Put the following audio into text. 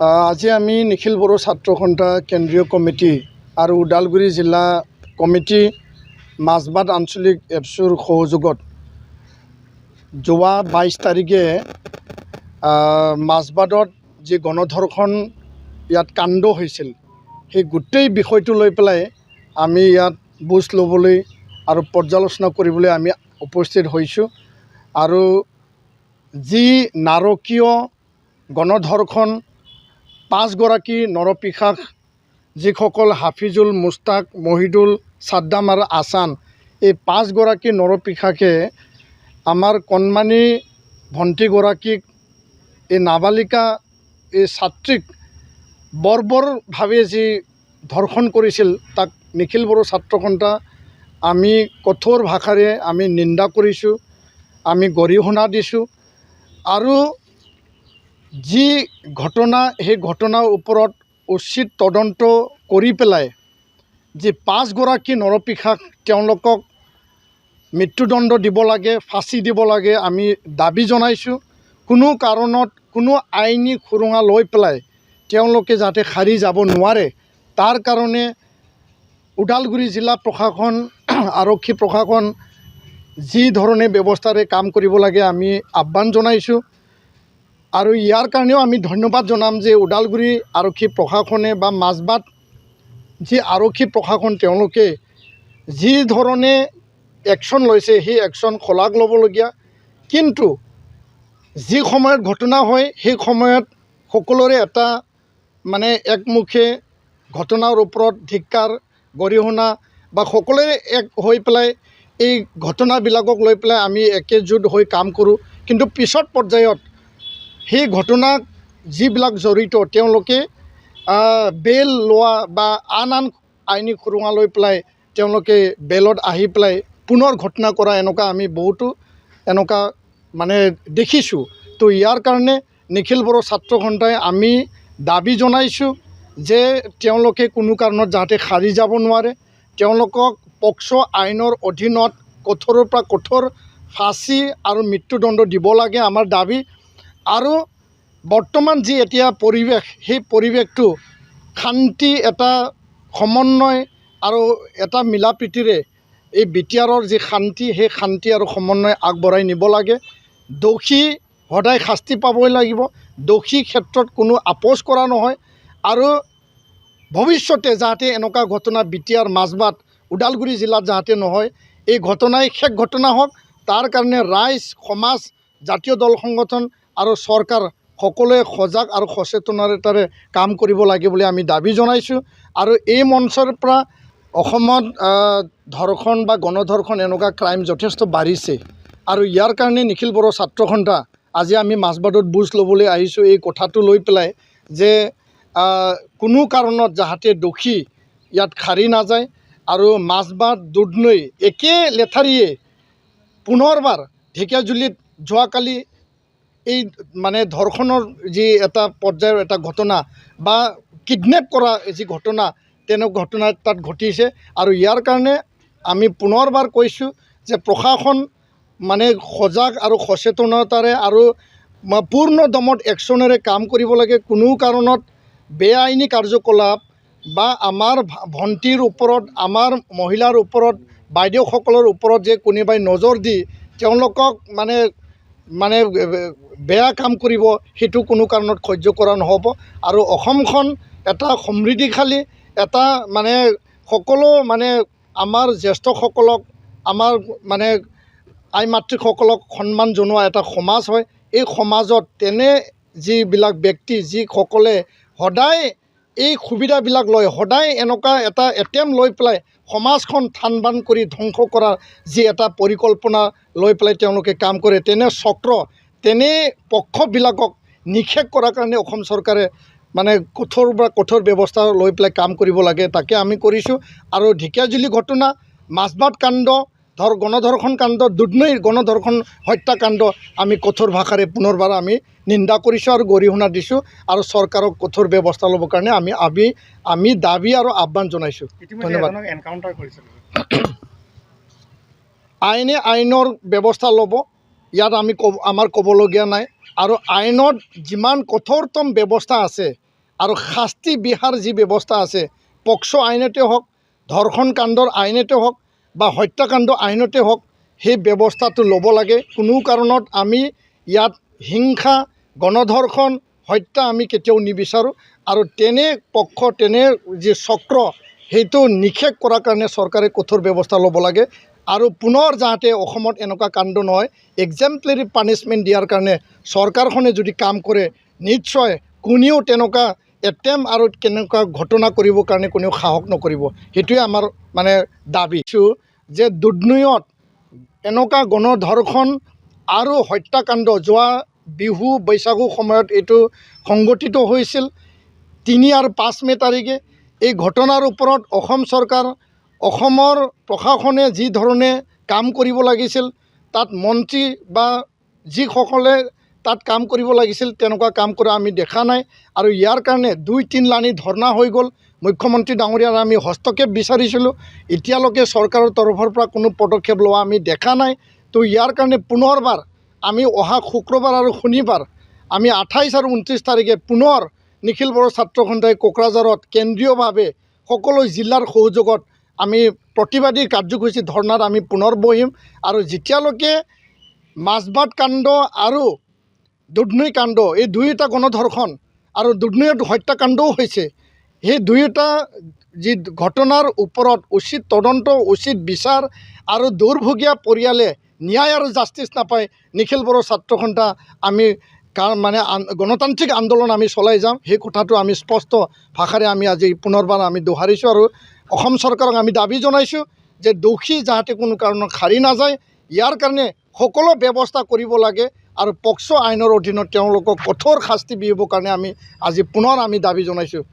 আজি আমি নিখিল বড়ো ছাত্ৰ সন্থা কেন্দ্ৰীয় কমিটি আৰু ওদালগুৰি জিলা কমিটি মাজবাট আঞ্চলিক এপছুৰ সহযোগত যোৱা 22 তাৰিখে মাজবাটত যি গণধৰ্ষণ ইয়াত কাণ্ড হৈছিল সেই গোটেই বিষয়টো লৈ পেলাই আমি ইয়াত বুজ ল'বলৈ আৰু পৰ্যালোচনা কৰিবলৈ আমি উপস্থিত হৈছোঁ। আৰু যি নাৰকীয় গণধৰ্ষণ 5 গৰাকী নৰপিশাচ যিসকল হাফিজুল, মুস্তাক, মহিদুল, সাদ্দাম আৰু আছান, এই 5 গৰাকী নৰপিশাচে আমাৰ কণমানি ভণ্টিগৰাকীক, এই নাবালিকা, এই ছাত্ৰীক বৰ্বৰভাৱে যি ধৰ্ষণ কৰিছিল তাক নিখিল বড়ো ছাত্ৰ সন্থা আমি কঠোৰ ভাষাৰে আমি নিন্দা কৰিছোঁ, আমি গৰিহণা দিছোঁ। আৰু যি ঘটনা সেই ঘটনাৰ ওপৰত উচিত তদন্ত কৰি পেলাই যি 5 গৰাকী নৰপিশাচ তেওঁলোকক মৃত্যুদণ্ড দিব লাগে, ফাঁচি দিব লাগে আমি দাবী জনাইছোঁ। কোনো কাৰণত কোনো আইনী সুৰুঙা লৈ পেলাই তেওঁলোকে যাতে সাৰি যাব নোৱাৰে তাৰ কাৰণে ওদালগুৰি জিলা প্ৰশাসন, আৰক্ষী প্ৰশাসন যি ধৰণে ব্যৱস্থাৰে কাম কৰিব লাগে আমি আহ্বান জনাইছোঁ। আৰু ইয়াৰ কাৰণেও আমি ধন্যবাদ জনাম যে ওদালগুৰি আৰক্ষী প্ৰশাসনে বা মাজবাট যি আৰক্ষী প্ৰশাসন তেওঁলোকে যি ধৰণে একশ্যন লৈছে সেই একশ্যন শলাগ ল'বলগীয়া। কিন্তু যি সময়ত ঘটনা হয় সেই সময়ত সকলোৰে এটা একমুখে ঘটনাৰ ওপৰত ধিক্কাৰ, গৰিহণা বা সকলোৰে এক হৈ পেলাই এই ঘটনাবিলাকক লৈ পেলাই আমি একেজোট হৈ কাম কৰোঁ। কিন্তু পিছত পৰ্যায়ত সেই ঘটনাক যিবিলাক জড়িত তেওঁলোকে বেল লোৱা বা আন আইনী সুৰুঙা লৈ পেলাই তেওঁলোকে বেলত আহি পেলাই পুনৰ ঘটনা কৰা এনেকুৱা আমি বহুতো এনেকুৱা দেখিছোঁ। তো ইয়াৰ কাৰণে নিখিল বড়ো ছাত্ৰ সন্থাই আমি দাবী জনাইছোঁ যে তেওঁলোকে কোনো কাৰণত যাতে সাৰি যাব নোৱাৰে, তেওঁলোকক পক্সো আইনৰ অধীনত কঠোৰৰ পৰা কঠোৰ ফাঁচি আৰু মৃত্যুদণ্ড দিব লাগে আমাৰ দাবী। আৰু বৰ্তমান যি এতিয়া পৰিৱেশ সেই পৰিৱেশটো শান্তি, এটা সমন্বয় আৰু এটা মিলা প্ৰীতিৰে এই বিটিআৰৰ যি শান্তি সেই শান্তি আৰু সমন্বয় আগবঢ়াই নিব লাগে। দোষী সদায় শাস্তি পাবই লাগিব, দোষী ক্ষেত্ৰত কোনো আপোচ কৰা নহয়। আৰু ভৱিষ্যতে যাতে এনেকুৱা ঘটনা বিটিআৰ, মাজবাট, ওদালগুৰি জিলাত যাতে নহয়, এই ঘটনাই শেষ ঘটনা হওক তাৰ কাৰণে ৰাইজ, সমাজ, জাতীয় দল সংগঠন আৰু চৰকাৰ সকলোৱে সজাগ আৰু সচেতনতাৰে কাম কৰিব লাগে বুলি আমি দাবী জনাইছোঁ। আৰু এই মঞ্চৰ পৰা অসমত ধৰ্ষণ বা গণধৰ্ষণ এনেকুৱা ক্ৰাইম যথেষ্ট বাঢ়িছে। আৰু ইয়াৰ কাৰণে নিখিল বড়ো ছাত্ৰ সন্থা আজি আমি মাজবাটত বুজ ল'বলৈ আহিছোঁ এই কথাটো লৈ পেলাই যে কোনো কাৰণত যাতে দোষী ইয়াত সাৰি নাযায়। আৰু মাজবাট, দুধনৈ একে লেঠাৰিয়ে পুনৰবাৰ ঢেকীয়াজুলিত যোৱাকালি এই ধৰ্ষণৰ যি এটা পৰ্যায়ৰ এটা ঘটনা বা কিডনেপ কৰা যি ঘটনা তেনেকুৱা ঘটনা তাত ঘটিছে। আৰু ইয়াৰ কাৰণে আমি পুনৰবাৰ কৈছোঁ যে প্ৰশাসন সজাগ আৰু সচেতনতাৰে আৰু পূৰ্ণ দমত একশ্যনেৰে কাম কৰিব লাগে। কোনো কাৰণত বেআইনী কাৰ্যকলাপ বা আমাৰ ভণ্টিৰ ওপৰত, আমাৰ মহিলাৰ ওপৰত, বাইদেউসকলৰ ওপৰত যে কোনোবাই নজৰ দি তেওঁলোকক বেয়া কাম কৰিব সেইটো কোনো কাৰণত সহ্য কৰা নহ'ব। আৰু অসমখন এটা সমৃদ্ধিশালী, এটা সকলো আমাৰ জ্যেষ্ঠসকলক, আমাৰ আই মাতৃসকলক সন্মান জনোৱা এটা সমাজ হয়। এই সমাজত তেনে যিবিলাক ব্যক্তি যিসকলে সদায় এই সুবিধাবিলাক লৈ, সদায় এনেকুৱা এটা এটেম্প লৈ পেলাই সমাজখন থান বান কৰি ধ্বংস কৰাৰ যি এটা পৰিকল্পনা লৈ পেলাই তেওঁলোকে কাম কৰে, তেনে চক্ৰ, তেনে পক্ষবিলাকক নিষেধ কৰাৰ কাৰণে অসম চৰকাৰে কঠোৰ পৰা কঠোৰ ব্যৱস্থা লৈ পেলাই কাম কৰিব লাগে, তাকে আমি কৰিছোঁ। আৰু ঢেকীয়াজুলি ঘটনা, মাজবাট কাণ্ড, গণধৰ্ষণ কাণ্ড, দুধনৈৰ গণধৰ্ষণ হত্যাকাণ্ড আমি কঠোৰ ভাষাৰে পুনৰবাৰ আমি নিন্দা কৰিছোঁ আৰু গৰিহণা দিছোঁ। আৰু চৰকাৰক কঠোৰ ব্যৱস্থা ল'বৰ কাৰণে আমি দাবী আৰু আহ্বান জনাইছোঁ। ধন্যবাদ। আইনে আইনৰ ব্যৱস্থা ল'ব, ইয়াত আমাৰ ক'বলগীয়া নাই। আৰু আইনত যিমান কঠোৰতম ব্যৱস্থা আছে আৰু শাস্তি বিহাৰ যি ব্যৱস্থা আছে পক্সো আইনতে হওক ধৰ্ষণ কাণ্ডৰ আইনতে হওক বা হত্যাকাণ্ড আইনতে হওক সেই ব্যৱস্থাটো ল'ব লাগে। কোনো কাৰণত আমি ইয়াত হিংসা গণধৰ্ষণ হত্যা আমি কেতিয়াও নিবিচাৰোঁ আৰু তেনে পক্ষ তেনে যি চক্ৰ সেইটো নিষেধ কৰাৰ কাৰণে চৰকাৰে কঠোৰ ব্যৱস্থা ল'ব লাগে আৰু পুনৰ যাতে অসমত এনেকুৱা কাণ্ড নহয় এক্সাম্পলাৰী পানিছমেণ্ট দিয়াৰ কাৰণে চৰকাৰখনে যদি কাম কৰে নিশ্চয় কোনেও তেনেকুৱা এটেম্প আৰু কেনেকুৱা ঘটনা কৰিবৰ কাৰণে কোনেও সাহস নকৰিব। সেইটোৱে আমাৰ মানে দাবী যে দুধনৈত এনেকুৱা গণধৰ্ষণ আৰু হত্যাকাণ্ড যোৱা বিহু বৈশাখু সময়ত এইটো সংঘটিত হৈছিল 3 আৰু 5 মে তাৰিখে। এই ঘটনাৰ ওপৰত অসম চৰকাৰ অসমৰ প্ৰশাসনে যি ধৰণে কাম কৰিব লাগিছিল তাত মন্ত্ৰী বা যিসকলে তাত কাম কৰিব লাগিছিল তেনেকুৱা কাম কৰা আমি দেখা নাই আৰু ইয়াৰ কাৰণে 2-3 লানি ধৰ্ণা হৈ গ'ল। মুখ্যমন্ত্ৰী ডাঙৰীয়াৰ আমি হস্তক্ষেপ বিচাৰিছিলোঁ, এতিয়ালৈকে চৰকাৰৰ তৰফৰ পৰা কোনো পদক্ষেপ লোৱা আমি দেখা নাই। তো ইয়াৰ কাৰণে পুনৰবাৰ আমি অহা শুক্ৰবাৰ আৰু শনিবাৰ আমি 28 আৰু 29 তাৰিখে পুনৰ নিখিল বড়ো ছাত্ৰ সন্থাই কোকৰাঝাৰত কেন্দ্ৰীয়ভাৱে সকলো জিলাৰ সহযোগত আমি প্ৰতিবাদী কাৰ্যসূচী ধৰ্ণাত আমি পুনৰ বহিম আৰু যেতিয়ালৈকে মাজবাট কাণ্ড আৰু দুধনৈ কাণ্ড এই দুয়োটা গণধৰ্ষণ আৰু দুধনৈত হত্যাকাণ্ডও হৈছে, সেই দুয়োটা যি ঘটনাৰ ওপৰত উচিত তদন্ত উচিত বিচাৰ আৰু দুৰ্ভগীয়া পৰিয়ালে ন্যায় আৰু জাষ্টিছ নাপায় নিখিল বড়ো ছাত্ৰ সন্থা আমি মানে গণতান্ত্ৰিক আন্দোলন আমি চলাই যাম। সেই কথাটো আমি স্পষ্ট ভাষাৰে আমি আজি পুনৰবাৰ আমি দোহাৰিছোঁ আৰু অসম চৰকাৰক আমি দাবী জনাইছোঁ যে দোষী যাতে কোনো কাৰণত সাৰি নাযায় ইয়াৰ কাৰণে সকলো ব্যৱস্থা কৰিব লাগে আৰু পক্সো আইনৰ অধীনত তেওঁলোকক কঠোৰ শাস্তি দিবৰ কাৰণে আমি আজি পুনৰ আমি দাবী জনাইছোঁ।